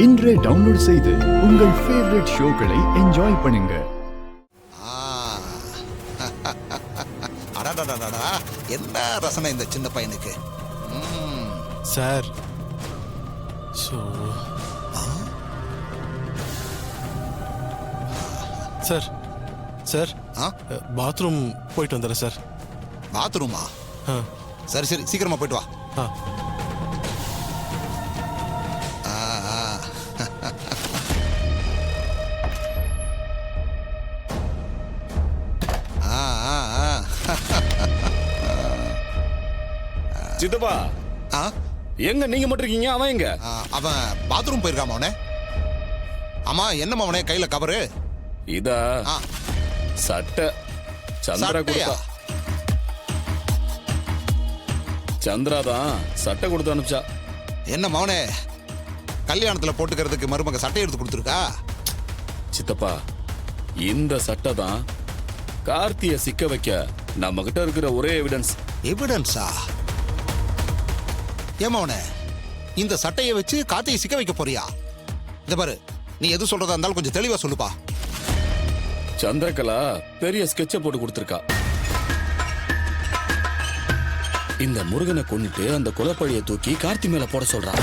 இன்றே டவுன்லோட் செய்து உங்கள் ஃபேவரட் ஷோக்களை என்ஜாய் பண்ணுங்க. அடடடடடா, என்ன ரசனை இந்த சின்ன பையனுக்கு. சார் சார் சார் பாத்ரூம் போயிட்டு வந்துடுறேன் சார். பாத்ரூமா? சரி சரி, சீக்கிரமா போயிட்டு வா. சித்தப்பா, எங்க நீங்க மட்டும் இருக்கீங்க? அவன் எங்க? அவன் பாத்ரூம் போயிருக்காம அவனே. ஆமா, என்ன அவனே கையில கவரு? இதா சட்டை சந்திரா கொடுத்தா. சந்திரா தான் சட்டை கொடுத்து அனுப்பிச்சா. என்ன மவனே, கல்யாணத்துல போட்டுக்கிறதுக்கு மருமக சட்டை எடுத்து கொடுத்துருக்கா? சித்தப்பா, இந்த சட்டை தான் கார்த்திய சிக்க வைக்க நம்ம கிட்ட இருக்கிற ஒரே எவிடன்ஸ். எவிடன்ஸா? ஏமாவனே, இந்த சட்டையை வச்சு கார்த்தியை சிக்க வைக்க போறியா? இந்த பாரு, நீ எது சொல்றதா இருந்தாலும் கொஞ்சம் தெளிவா சொல்லுப்பா. சந்திரகலா பெரிய ஸ்கெட்ச போட்டு கொடுத்திருக்கா. இந்த முருகனை கொன்னுட்டு அந்த குலப்பழியை தூக்கி கார்த்தி மேல போட சொல்றா.